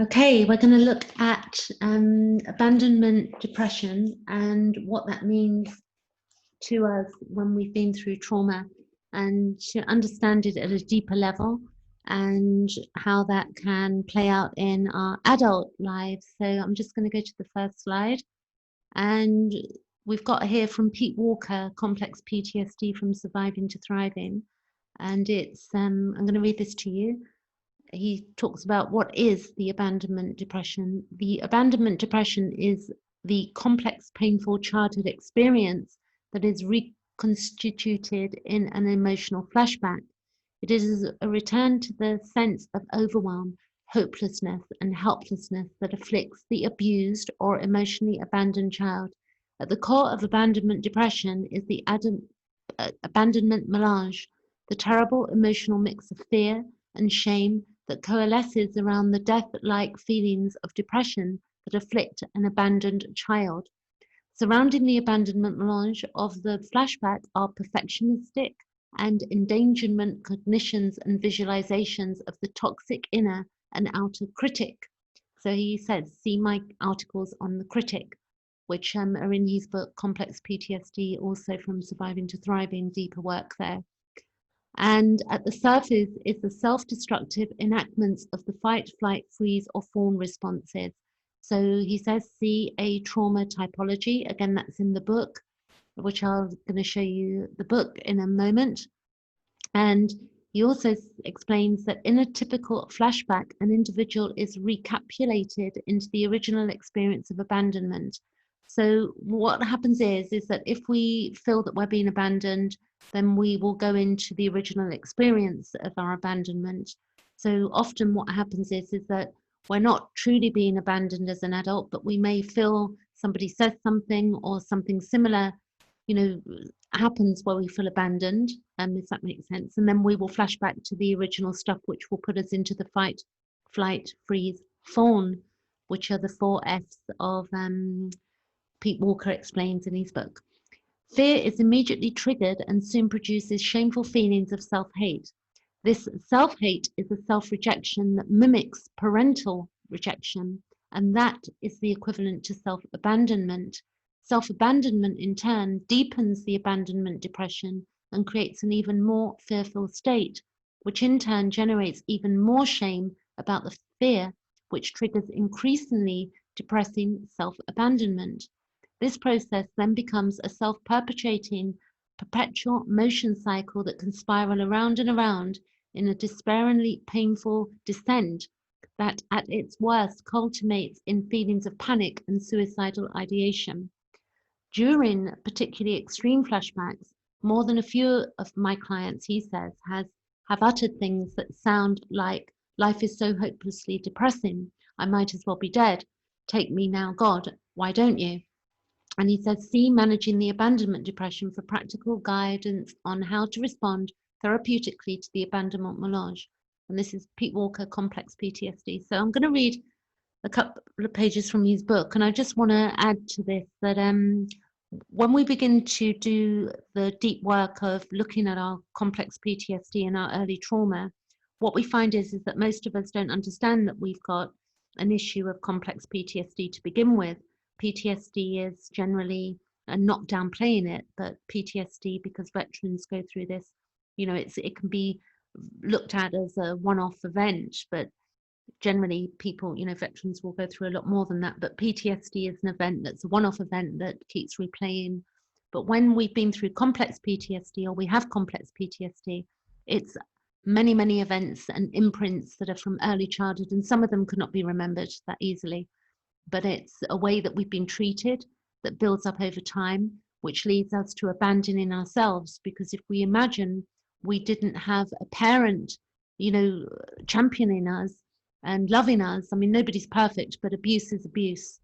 Okay, we're going to look at abandonment depression and what that means to us when we've been through trauma, and to understand it at a deeper level and how that can play out in our adult lives. So I'm just going to go to the first slide, and we've got here from Pete Walker, Complex PTSD from Surviving to Thriving, and it's I'm going to read this to you. He talks about what is the abandonment depression. The abandonment depression is the complex, painful childhood experience that is reconstituted in an emotional flashback. It is a return to the sense of overwhelm, hopelessness, and helplessness that afflicts the abused or emotionally abandoned child. At the core of abandonment depression is the abandonment melange, the terrible emotional mix of fear and shame that coalesces around the death-like feelings of depression that afflict an abandoned child. Surrounding the abandonment melange of the flashback are perfectionistic and endangerment cognitions and visualizations of the toxic inner and outer critic. So he says, see my articles on the critic, which are in his book, Complex PTSD, also from Surviving to Thriving, deeper work there. And at the surface is the self-destructive enactments of the fight, flight, freeze, or fawn responses. So he says, see a trauma typology. Again, that's in the book, which I'm going to show you the book in a moment. And he also explains that in a typical flashback, an individual is recapitulated into the original experience of abandonment. So what happens is that if we feel that we're being abandoned, then we will go into the original experience of our abandonment. So often what happens is that we're not truly being abandoned as an adult, but we may feel somebody says something or something similar, happens where we feel abandoned, if that makes sense. And then we will flash back to the original stuff, which will put us into the fight, flight, freeze, fawn, which are the 4 Fs of Pete Walker explains in his book. Fear is immediately triggered and soon produces shameful feelings of self-hate. This self-hate is a self-rejection that mimics parental rejection, and that is the equivalent to self-abandonment. Self-abandonment, in turn, deepens the abandonment depression and creates an even more fearful state, which in turn generates even more shame about the fear, which triggers increasingly depressing self-abandonment. This process then becomes a self-perpetuating, perpetual motion cycle that can spiral around and around in a despairingly painful descent that at its worst culminates in feelings of panic and suicidal ideation. During particularly extreme flashbacks, more than a few of my clients, he says, have uttered things that sound like, life is so hopelessly depressing, I might as well be dead, take me now, God, why don't you? And he says, see managing the abandonment depression for practical guidance on how to respond therapeutically to the abandonment melange. And this is Pete Walker, Complex PTSD. So I'm going to read a couple of pages from his book. And I just want to add to this that when we begin to do the deep work of looking at our complex PTSD and our early trauma, what we find is that most of us don't understand that we've got an issue of complex PTSD to begin with. PTSD is generally, and not downplaying it, but PTSD, because veterans go through this, it can be looked at as a one-off event, but generally people, veterans will go through a lot more than that. But PTSD is an event that's a one-off event that keeps replaying. But when we've been through complex PTSD, or we have complex PTSD, it's many, many events and imprints that are from early childhood, and some of them could not be remembered that easily. But it's a way that we've been treated that builds up over time, which leads us to abandoning ourselves. Because if we imagine we didn't have a parent, championing us and loving us, I mean, nobody's perfect, but abuse is abuse.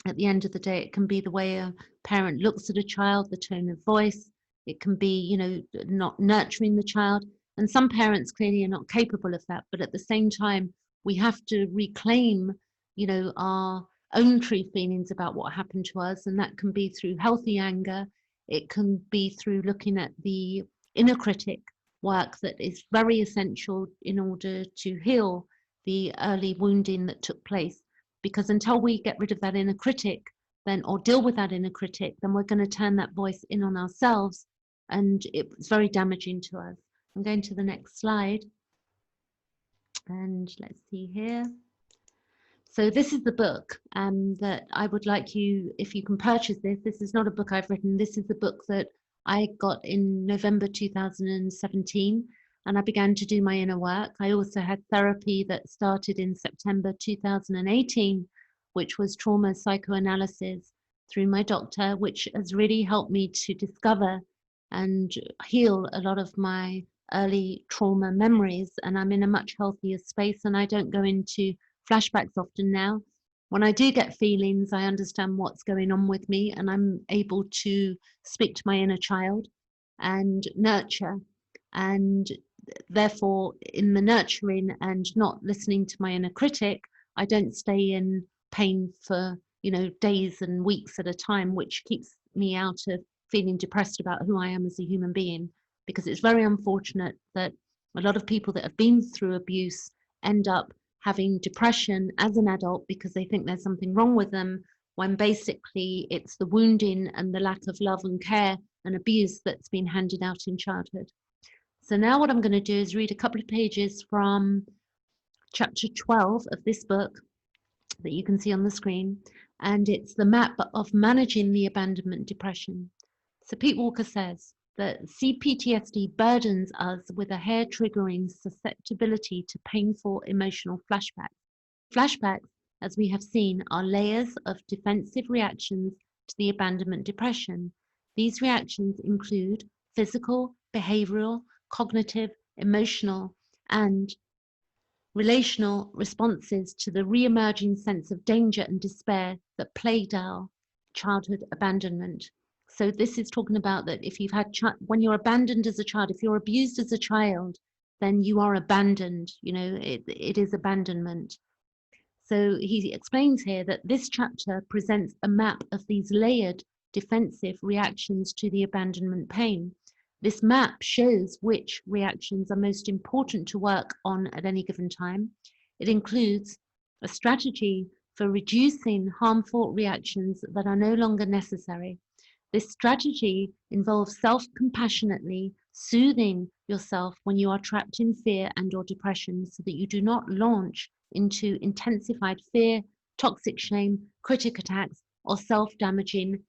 At the end of the day, it can be the way a parent looks at a child, the tone of voice. It can be, not nurturing the child. And some parents clearly are not capable of that. But at the same time, we have to reclaim, our own true feelings about what happened to us. And that can be through healthy anger. It can be through looking at the inner critic work that is very essential in order to heal the early wounding that took place. Because until we get rid of that inner critic, then, or deal with that inner critic, then we're going to turn that voice in on ourselves, and it's very damaging to us. I'm going to the next slide, and let's see here. So this is the book that I would like you, if you can purchase this. This is not a book I've written. This is the book that I got in November 2017, and I began to do my inner work. I also had therapy that started in September 2018, which was trauma psychoanalysis through my doctor, which has really helped me to discover and heal a lot of my early trauma memories. And I'm in a much healthier space, and I don't go into flashbacks often now. When I do get feelings, I understand what's going on with me, and I'm able to speak to my inner child and nurture. And therefore, in the nurturing and not listening to my inner critic, I don't stay in pain for, you know, days and weeks at a time, which keeps me out of feeling depressed about who I am as a human being. Because it's very unfortunate that a lot of people that have been through abuse end up having depression as an adult because they think there's something wrong with them, when basically it's the wounding and the lack of love and care and abuse that's been handed out in childhood. So now what I'm going to do is read a couple of pages from chapter 12 of this book that you can see on the screen, and it's the map of managing the abandonment depression. So Pete Walker says that CPTSD burdens us with a hair-triggering susceptibility to painful emotional flashbacks. Flashbacks, as we have seen, are layers of defensive reactions to the abandonment depression. These reactions include physical, behavioral, cognitive, emotional, and relational responses to the re-emerging sense of danger and despair that plagued our childhood abandonment. So this is talking about that if you've had, when you're abandoned as a child, if you're abused as a child, then you are abandoned, you know, it is abandonment. So he explains here that this chapter presents a map of these layered defensive reactions to the abandonment pain. This map shows which reactions are most important to work on at any given time. It includes a strategy for reducing harmful reactions that are no longer necessary. This strategy involves self-compassionately soothing yourself when you are trapped in fear and or depression, so that you do not launch into intensified fear, toxic shame, critic attacks, or self-damaging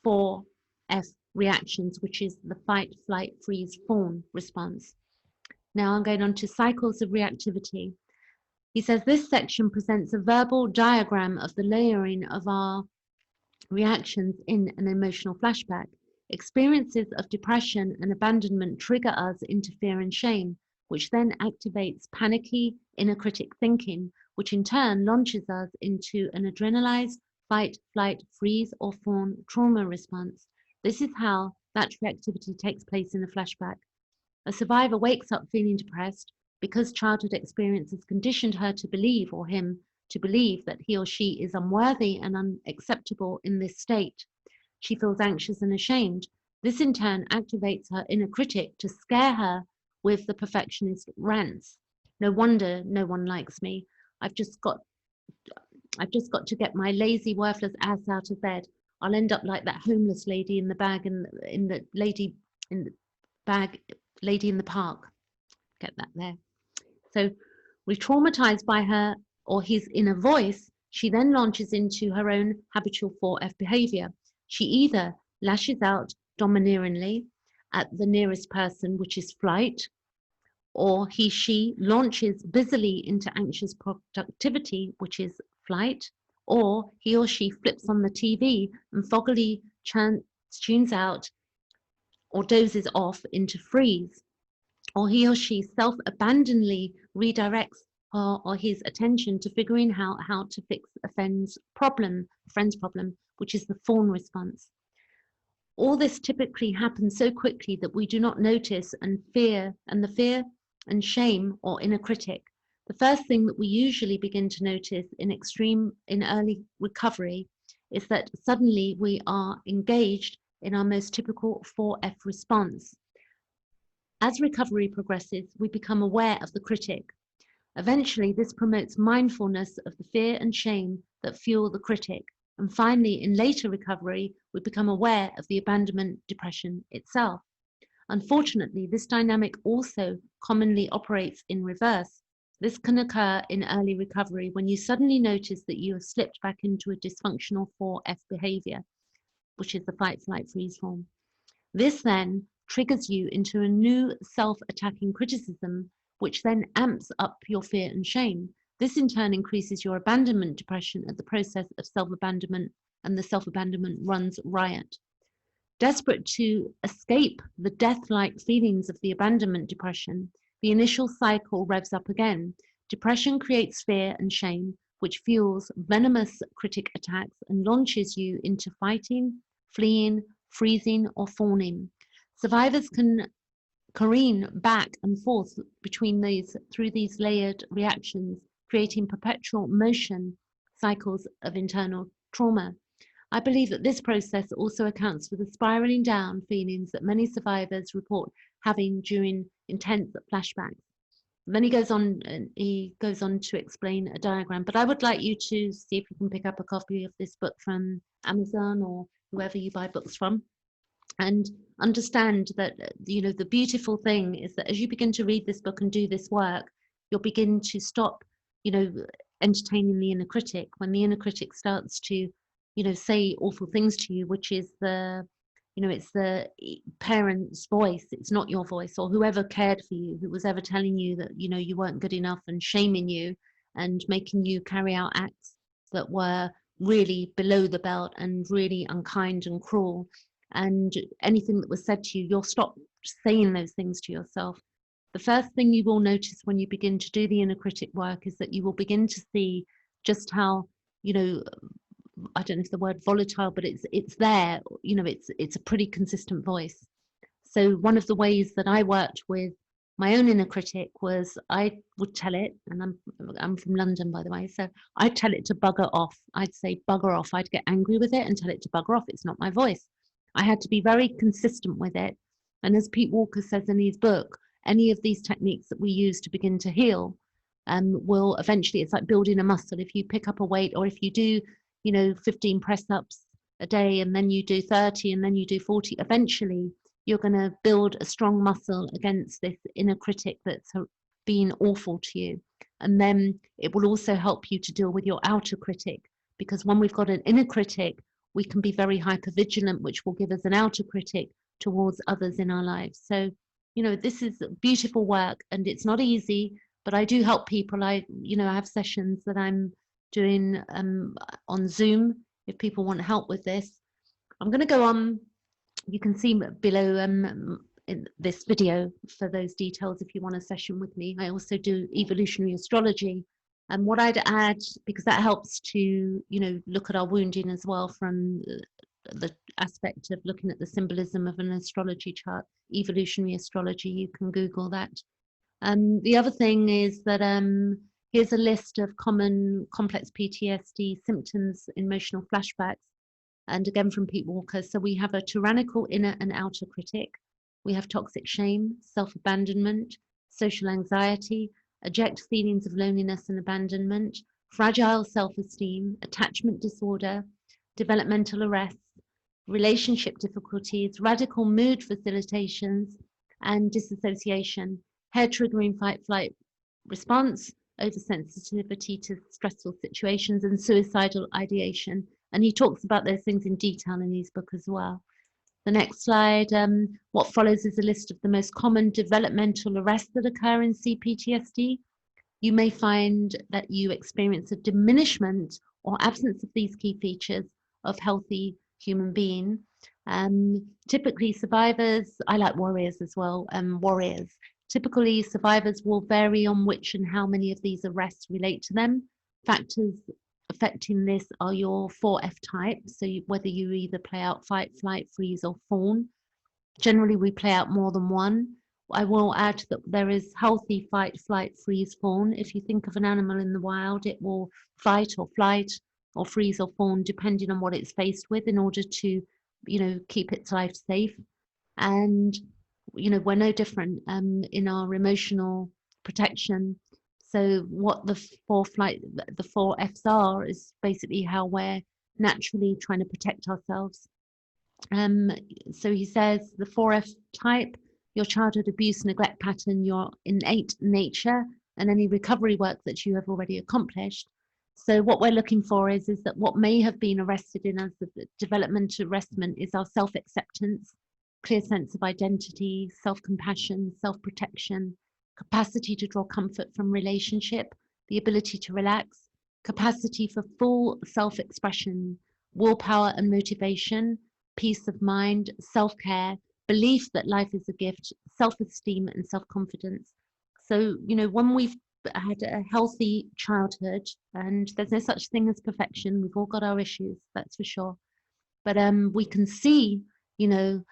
4F reactions, which is the fight, flight, freeze, fawn response. Now I'm going on to cycles of reactivity. He says this section presents a verbal diagram of the layering of our reactions in an emotional flashback. Experiences of depression and abandonment trigger us into fear and shame, which then activates panicky inner critic thinking, which in turn launches us into an adrenalized fight, flight, freeze, or fawn trauma response. This is how that reactivity takes place in a flashback. A survivor wakes up feeling depressed because childhood experiences conditioned her to believe, or him to believe, that he or she is unworthy and unacceptable in this state. She feels anxious and ashamed. This in turn activates her inner critic to scare her with the perfectionist rants. No wonder no one likes me. I've just got to get my lazy, worthless ass out of bed. I'll end up like that homeless lady in the bag in the lady in the bag, lady in the park. Get that there. So, re-traumatized by her or his inner voice, she then launches into her own habitual 4F behavior. She either lashes out domineeringly at the nearest person, which is flight, or she launches busily into anxious productivity, which is flight, or he or she flips on the TV and foggily tunes out or dozes off into freeze, or he or she self-abandonedly redirects her or his attention to figuring out how to fix a friend's problem, which is the fawn response. All this typically happens so quickly that we do not notice, and the fear and shame or inner critic. The first thing that we usually begin to notice in early recovery is that suddenly we are engaged in our most typical 4F response. As recovery progresses, we become aware of the critic. Eventually, this promotes mindfulness of the fear and shame that fuel the critic. And finally, in later recovery, we become aware of the abandonment depression itself. Unfortunately, this dynamic also commonly operates in reverse. This can occur in early recovery when you suddenly notice that you have slipped back into a dysfunctional 4F behavior, which is the fight, flight, freeze form. This then triggers you into a new self-attacking criticism, which then amps up your fear and shame. This in turn increases your abandonment depression at the process of self-abandonment, and the self-abandonment runs riot. Desperate to escape the death-like feelings of the abandonment depression, the initial cycle revs up again. Depression creates fear and shame, which fuels venomous critic attacks and launches you into fighting, fleeing, freezing, or fawning. Survivors can careen back and forth between these through these layered reactions, creating perpetual motion cycles of internal trauma. I believe that this process also accounts for the spiraling down feelings that many survivors report having during intense flashbacks. And then he goes on to explain a diagram, but I would like you to see if you can pick up a copy of this book from Amazon or whoever you buy books from, and understand that, you know, the beautiful thing is that as you begin to read this book and do this work, you'll begin to stop, you know, entertaining the inner critic. When the inner critic starts to, you know, say awful things to you, which is the, you know, it's the parent's voice, it's not your voice, or whoever cared for you, who was ever telling you that, you know, you weren't good enough and shaming you and making you carry out acts that were really below the belt and really unkind and cruel. And anything that was said to you, you'll stop saying those things to yourself. The first thing you will notice when you begin to do the inner critic work is that you will begin to see just how, you know, I don't know if the word volatile, but it's there, you know, it's a pretty consistent voice. So one of the ways that I worked with my own inner critic was I would tell it, and I'm from London, by the way, so I'd tell it to bugger off. I'd say bugger off. I'd get angry with it and tell it to bugger off. It's not my voice. I had to be very consistent with it. And as Pete Walkers says in his book, any of these techniques that we use to begin to heal will eventually, it's like building a muscle. If you pick up a weight, or if you do, you know, 15 press-ups a day, and then you do 30, and then you do 40, eventually you're going to build a strong muscle against this inner critic that's being awful to you. And then it will also help you to deal with your outer critic, because when we've got an inner critic, we can be very hypervigilant, which will give us an outer critic towards others in our lives. So, you know, this is beautiful work, and it's not easy, but I do help people. I have sessions that I'm doing on Zoom if people want help with this. I'm going to go on. You can see below in this video for those details if you want a session with me. I also do evolutionary astrology. And what I'd add, because that helps to, you know, look at our wounding as well from the aspect of looking at the symbolism of an astrology chart, evolutionary astrology, you can Google that. The other thing is that here's a list of common complex PTSD symptoms, emotional flashbacks, and again from Pete Walker. So we have a tyrannical inner and outer critic. We have toxic shame, self-abandonment, social anxiety, eject feelings of loneliness and abandonment, fragile self-esteem, attachment disorder, developmental arrests, relationship difficulties, radical mood facilitations, and disassociation, hair-triggering fight-flight response, oversensitivity to stressful situations, and suicidal ideation. And he talks about those things in detail in his book as well. The next slide, what follows is a list of the most common developmental arrests that occur in CPTSD. You may find that you experience a diminishment or absence of these key features of healthy human being. Typically survivors, I like warriors as well, warriors. Typically survivors will vary on which and how many of these arrests relate to them. Factors affecting this are your 4F type, so whether you either play out fight, flight, freeze, or fawn. Generally, we play out more than one. I will add that there is healthy fight, flight, freeze, fawn. If you think of an animal in the wild, it will fight or flight or freeze or fawn depending on what it's faced with in order to, you know, keep its life safe. And, you know, we're no different in our emotional protection. So what the the four F's are is basically how we're naturally trying to protect ourselves. So he says the 4F type, your childhood abuse, neglect pattern, your innate nature, and any recovery work that you have already accomplished. So what we're looking for is that what may have been arrested in us, the developmental arrestment, is our self-acceptance, clear sense of identity, self-compassion, self-protection, capacity to draw comfort from relationship, the ability to relax, capacity for full self-expression, willpower and motivation, peace of mind, self-care, belief that life is a gift, self-esteem and self-confidence. So, you know, when we've had a healthy childhood, and there's no such thing as perfection, we've all got our issues, that's for sure. But we can see, you know,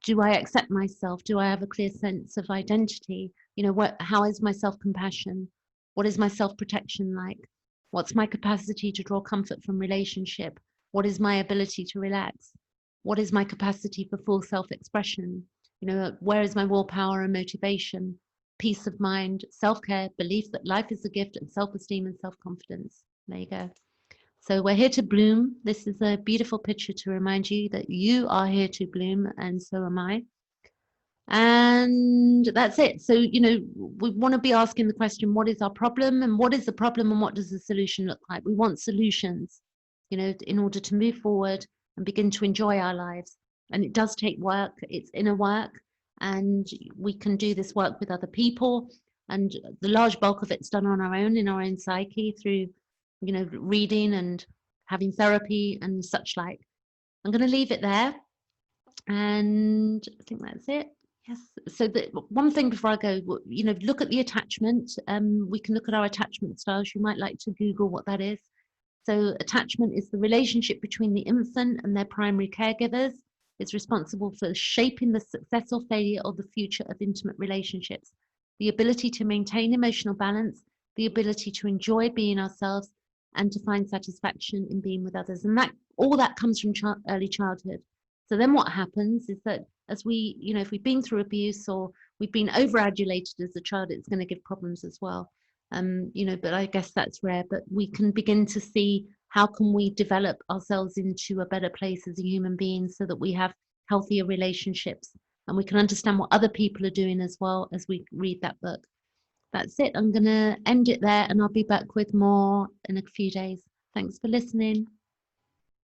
do I accept myself? Do I have a clear sense of identity? You know, how is my self-compassion? What is my self-protection like? What's my capacity to draw comfort from relationship? What is my ability to relax? What is my capacity for full self-expression? You know, where is my willpower and motivation? Peace of mind, self-care, belief that life is a gift, and self-esteem and self-confidence. There you go. So we're here to bloom. This is a beautiful picture to remind you that you are here to bloom, and so am I. And that's it. So, you know, we want to be asking the question, what is our problem, and what is the problem, and what does the solution look like? We want solutions, you know, in order to move forward and begin to enjoy our lives. And it does take work. It's inner work, and we can do this work with other people. And the large bulk of it's done on our own, in our own psyche, through, you know, reading and having therapy and such like. I'm going to leave it there, and I think that's it. Yes. So the one thing before I go, you know, look at the attachment. We can look at our attachment styles. You might like to Google what that is. So attachment is the relationship between the infant and their primary caregivers. It's responsible for shaping the success or failure of the future of intimate relationships. The ability to maintain emotional balance, the ability to enjoy being ourselves, and to find satisfaction in being with others. And that all that comes from early childhood. So then what happens is that as we, you know, if we've been through abuse or we've been over-adulated as a child, it's going to give problems as well. You know, but I guess that's rare. But we can begin to see how can we develop ourselves into a better place as a human being so that we have healthier relationships and we can understand what other people are doing as well as we read that book. That's it. I'm going to end it there, and I'll be back with more in a few days. Thanks for listening.